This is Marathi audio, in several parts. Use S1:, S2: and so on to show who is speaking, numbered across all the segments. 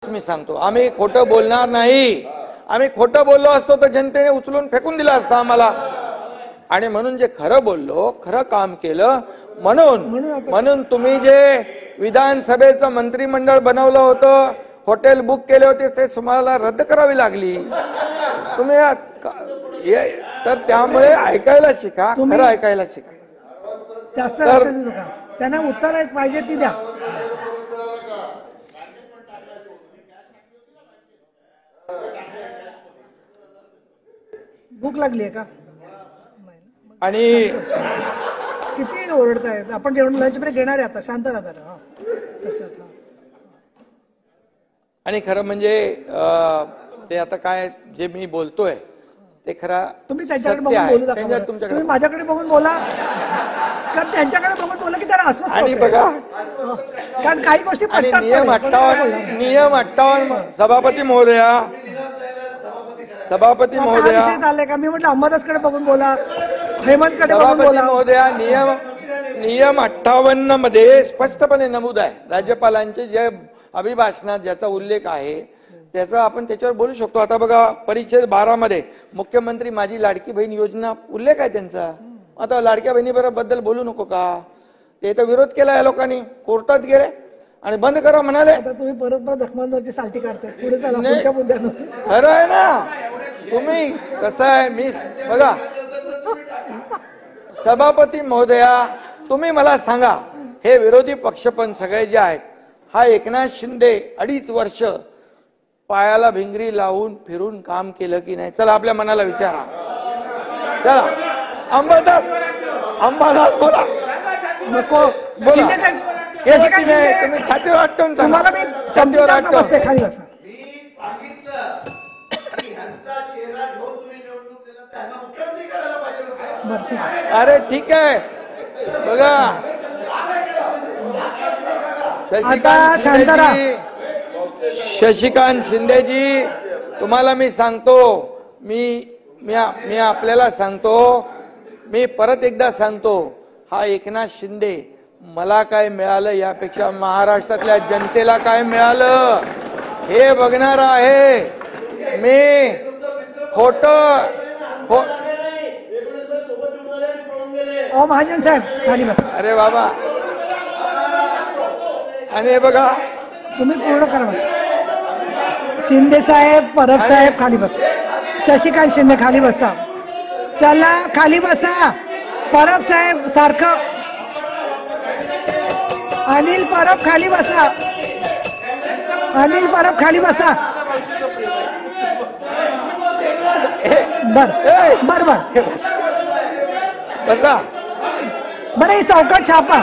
S1: मी सांगतो, आम्ही खोटं बोलणार नाही. आम्ही खोटं बोललो असतो तर जनतेने उचलून फेकून दिला असता आम्हाला. आणि म्हणून जे खरं बोललो, खरं काम केलं, म्हणून तुम्ही जे विधानसभेचं मंत्रिमंडळ बनवलं होतं, हॉटेल बुक केले होते, ते तुम्हाला रद्द करावी लागली. तुम्ही तर त्यामुळे ऐकायला शिका, खरं ऐकायला शिका.
S2: जास्त त्यांना उत्तर पाहिजे ती द्या. भूक लागली आहे का?
S1: आणि
S2: किती ओरडतायत. आपण जेवण लंच ब्रेक घेणार आहे आता, शांत राहता.
S1: आणि खरं म्हणजे ते आता काय जे मी बोलतोय ते खरं
S2: तुम्ही त्यांच्याकडे बघून बोलू नका. तुम्ही माझ्याकडे बघून बोला, कारण त्यांच्याकडे बघून बोला की त्याला आश्वासन. आणि बघा, कारण काही गोष्टी
S1: नियम 58 सभापती महोदया
S2: आले का? मी म्हटलं अंबादासकडे बघून बोला, हेमंतकडे बघून बोला.
S1: महोदया, नियम 58 मध्ये स्पष्टपणे नमूद आहे, राज्यपालांचे जे अभिभाषणात ज्याचा उल्लेख आहे त्याचा आपण त्याच्यावर बोलू शकतो. आता बघा, परिच्छेद 12 मध्ये मुख्यमंत्री माझी लाडकी बहीण योजना उल्लेख आहे त्यांचा. आता लाडक्या बहिणीबद्दल बोलू नको का? ते तर विरोध केला या लोकांनी, कोर्टात गेले आणि बंद करा म्हणाले.
S2: आता तुम्ही परत जखमांवरची साल्टी काढताय. पुढे चला पुढच्या मुद्द्यानं.
S1: खरं आहे ना. तुम्ही कसं आहे, मी बघा सभापती महोदया, तुम्ही मला सांगा, हे विरोधी पक्ष पण सगळे जे आहेत, हा एकनाथ शिंदे 2.5 वर्ष पायाला भिंगरी लावून फिरून काम केलं की नाही? चला आपल्या मनाला विचारा. चला अंबादास बोला.
S2: नको
S1: बोला. तुम्ही छातीवर वाटून
S2: तुम्हाला मी छातीवर वाटतो खाली असं.
S1: अरे ठीक आहे, बघा शशिकांत शिंदेजी, तुम्हाला मी सांगतो, मी आपल्याला सांगतो, मी परत एकदा सांगतो, हा एकनाथ शिंदे मला काय मिळालं यापेक्षा महाराष्ट्रातल्या जनतेला काय मिळालं हे बघणार आहे. मी खोटं
S2: महाजन साहेब खाली बस.
S1: अरे बाबा, आणि बघा
S2: तुम्ही पूर्ण करा. शिंदे साहेब, परब साहेब खाली बस. शशिकांत शिंदे खाली बसा. चला खाली बसा. परब साहेब सारखं. अनिल परब खाली बसा. अनिल परब खाली बसा. बर बर बर
S1: बसा.
S2: बरं, ही चौकट छापा.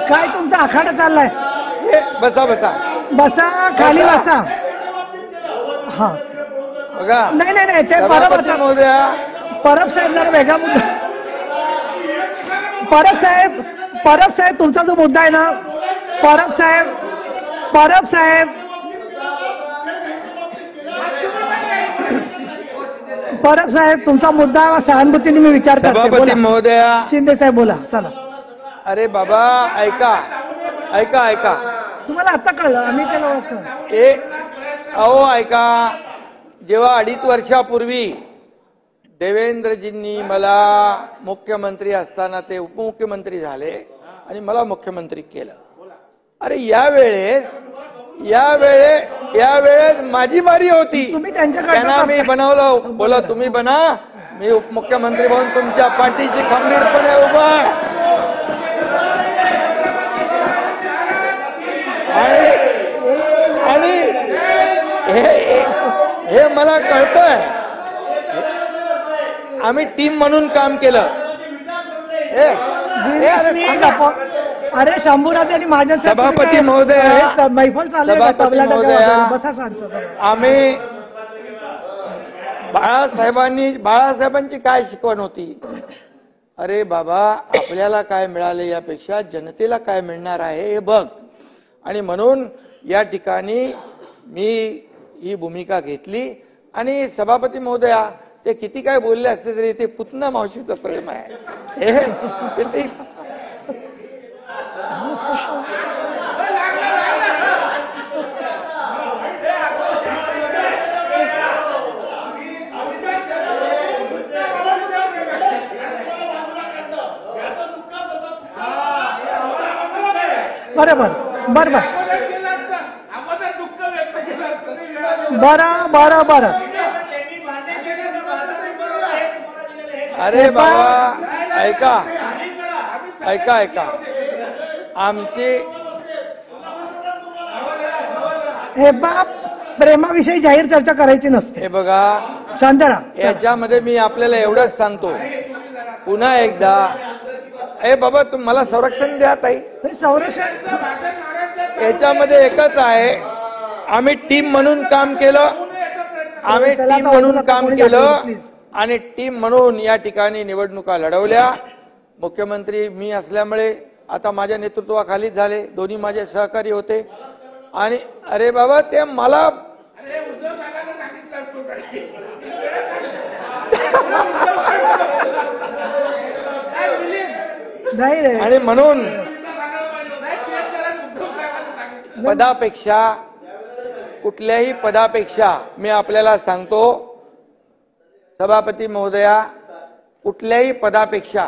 S2: काय तुमचा आखाडा चाललाय?
S1: बसा बसा
S2: बसा, खाली बसा. हा
S1: बघा,
S2: नाही ते परब
S1: महोदया,
S2: परब साहेब जरा वेगळा मुद्दा. परब साहेब तुमचा जो मुद्दा आहे ना, परब साहेब तुमचा मुद्दा सहानुभूतीने मी विचार करते.
S1: सभापती महोदया,
S2: शिंदे साहेब बोला. चला.
S1: अरे बाबा, ऐका.
S2: तुम्हाला आता कळलं, आम्ही त्याला ओळखतो.
S1: अहो ऐका, जेव्हा 2.5 वर्षापूर्वी देवेंद्रजींनी मला मुख्यमंत्री असताना ते उपमुख्यमंत्री झाले आणि मला मुख्यमंत्री केलं. अरे यावेळेस माझी बारी होती. त्यांना मी बनवलं, बोला तुम्ही बना, मी उपमुख्यमंत्री म्हणून तुमच्या पाठीशी खंबीरपणे उभा आहे. आणि हे मला कळतंय. आम्ही टीम म्हणून काम केलं.
S2: अरे शंभूराज आणि माझ्या
S1: सभापती महोदया,
S2: मैफल चालू बसा शांत.
S1: आम्ही बाळासाहेबांची काय शिकवण होती? अरे बाबा, आपल्याला काय मिळाले यापेक्षा जनतेला काय मिळणार आहे हे बघ. आणि म्हणून या ठिकाणी मी ही भूमिका घेतली. आणि सभापती महोदया, ते किती काय बोलले असते तरी ते पुतना मावशीचं प्रेम आहे.
S2: बरोबर बरोबर बरं बरं बरं
S1: अरे बाबा ऐका ऐका ऐका आमची
S2: हे बाप प्रेमाविषयी जाहीर चर्चा करायची नसते.
S1: हे बघा
S2: शांत राहा.
S1: याच्यामध्ये मी आपल्याला एवढंच सांगतो पुन्हा एकदा. ए बाबा मला संरक्षण द्या ताई.
S2: संरक्षण
S1: याच्यामध्ये एकच आहे, आम्ही टीम म्हणून काम केलं, आम्ही टीम म्हणून काम केलं आणि टीम म्हणून या ठिकाणी निवडणुका लढवल्या. मुख्यमंत्री मी असल्यामुळे आता माझ्या नेतृत्वाखालीच झाले, दोन्ही माझे सहकारी होते. आणि अरे बाबा ते मला
S2: नाही रे.
S1: आणि म्हणून पदापेक्षा कुठल्याही पदापेक्षा मी आपल्याला सांगतो सभापती महोदया, कुठल्याही पदापेक्षा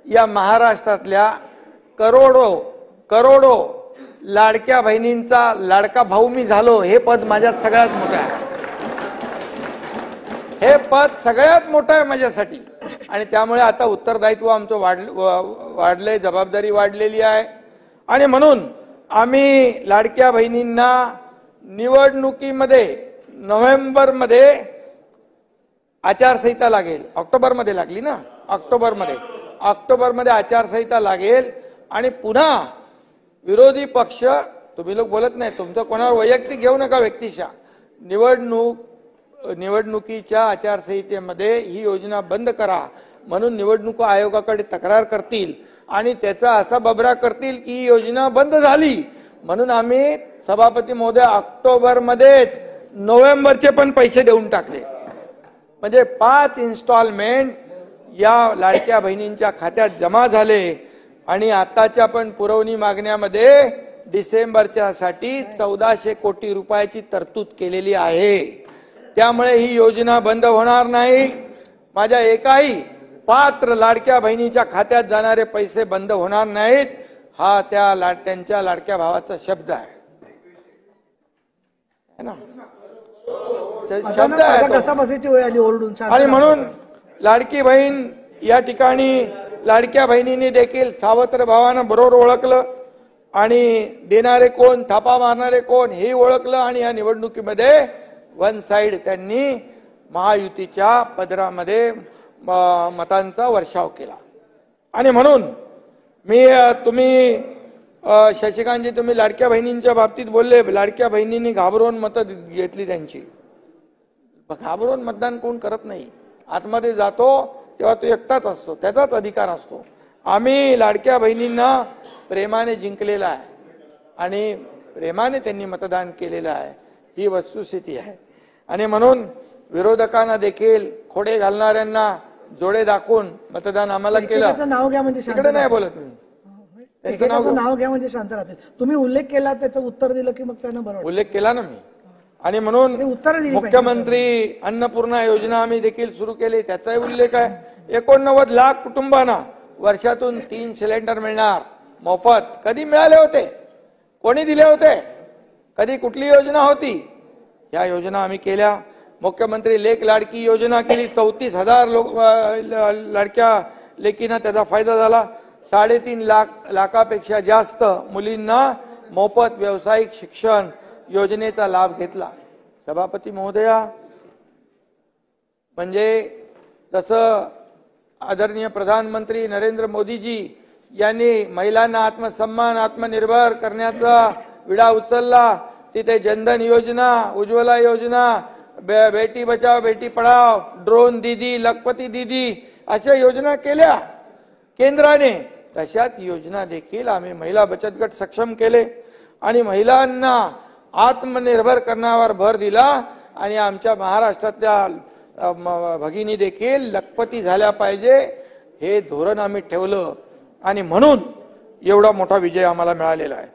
S1: या महाराष्ट्रातल्या करोडो लाडक्या बहिणींचा लाडका भाऊ मी झालो, हे पद माझ्यात सगळ्यात मोठं आहे. हे पद सगळ्यात मोठं आहे माझ्यासाठी. आणि त्यामुळे आता उत्तरदायित्व आमचं वाढलंय, जबाबदारी वाढलेली आहे. आणि म्हणून आम्ही लाडक्या बहिणींना निवडणुकीमध्ये नोव्हेंबरमध्ये आचारसंहिता लागेल, ऑक्टोबरमध्ये लागली ना, ऑक्टोबरमध्ये आचारसंहिता लागेल. आणि पुन्हा विरोधी पक्ष, तुम्ही लोक बोलत नाही, तुमचं कोणावर वैयक्तिक घेऊ नका व्यक्तिशा, निवडणुकीच्या आचारसंहितेमध्ये ही योजना बंद करा म्हणून निवडणूक आयोगाकडे तक्रार करतील आणि त्याचा असा बबरा करतील की ही योजना बंद झाली. म्हणून आम्ही सभापती महोदय ऑक्टोबरमध्येच नोव्हेंबरचे पण पैसे देऊन टाकले. म्हणजे 5 इन्स्टॉलमेंट या लाडक्या बहिणींच्या खात्यात जमा झाले. आणि आताच्या पण पुरवणी मागण्यामध्ये डिसेंबरच्या साठी 1400 कोटी रुपयाची तरतूद केलेली आहे. त्यामुळे ही योजना बंद होणार नाही. माझ्या एकाही पात्र लाडक्या बहिणीच्या खात्यात जाणारे पैसे बंद होणार नाहीत. हा त्यांच्या लाडक्या भावाचा शब्द आहे ना, शब्द आहे.
S2: कसा बसायची वेळ आली ओरडून.
S1: आणि म्हणून लाडकी बहीण या ठिकाणी लाडक्या बहिणींनी देखील सावत्र भावानं बरोबर ओळखलं आणि देणारे कोण, थापा मारणारे कोण हे ओळखलं. आणि या निवडणुकीमध्ये वन साइड त्यांनी महायुतीच्या पदरामध्ये मतांचा वर्षाव केला. आणि म्हणून तुम्ही शशिकांतजी तुम्ही लाडक्या बहिणींच्या बाबतीत बोलले, लाडक्या बहिणींनी घाबरून मतं घेतली त्यांची. घाबरून मतदान कोण करत नाही. आतमध्ये जातो तेव्हा तो एकटाच असतो, त्याचाच अधिकार असतो. आम्ही लाडक्या बहिणींना प्रेमाने जिंकलेला आहे आणि प्रेमाने त्यांनी मतदान केलेलं आहे, ही वस्तुस्थिती आहे. आणि म्हणून विरोधकांना देखील खोडे घालणाऱ्यांना जोडे दाखवून मतदान आम्हाला केलं.
S2: नाव घ्या म्हणजे
S1: तिकडे नाही बोलत मी.
S2: नाव घ्या म्हणजे शांत राहतील. तुम्ही उल्लेख केला, त्याचं उत्तर दिलं की मग त्यांना बरोबर
S1: उल्लेख केला ना मी. आणि म्हणून मुख्यमंत्री अन्नपूर्णा योजना आम्ही देखील सुरू केली, त्याचाही उल्लेख आहे. 89 लाख कुटुंबांना वर्षातून 3 सिलेंडर मिळणार मोफत. कधी मिळाले होते, कोणी दिले होते, कधी कुठली योजना होती? या योजना आम्ही केल्या. मुख्यमंत्री लेक लाडकी योजना केली, 34,000 लाडक्या लेकींना त्याचा फायदा झाला. 3.5 लाखापेक्षा जास्त मुलींना मोफत व्यावसायिक शिक्षण योजनेचा लाभ घेतला. सभापती महोदया, म्हणजे जसं आदरणीय प्रधानमंत्री नरेंद्र मोदीजी यांनी महिलांना आत्मसन्मान आत्मनिर्भर करण्याचा विडा उचलला, तिथे जनधन योजना, उज्ज्वला योजना, बेटी बचाव बेटी पढाव, ड्रोन दीदी, लखपती दीदी अशा योजना केल्या केंद्राने. तशाच योजना देखील आम्ही महिला बचत गट सक्षम केले आणि महिलांना आत्मनिर्भर करण्यावर भर दिला. आणि आमच्या महाराष्ट्रातल्या भगिनी देखील लखपती झाल्या पाहिजे हे धोरण आम्ही ठेवलं आणि म्हणून एवढा मोठा विजय आम्हाला मिळालेला आहे.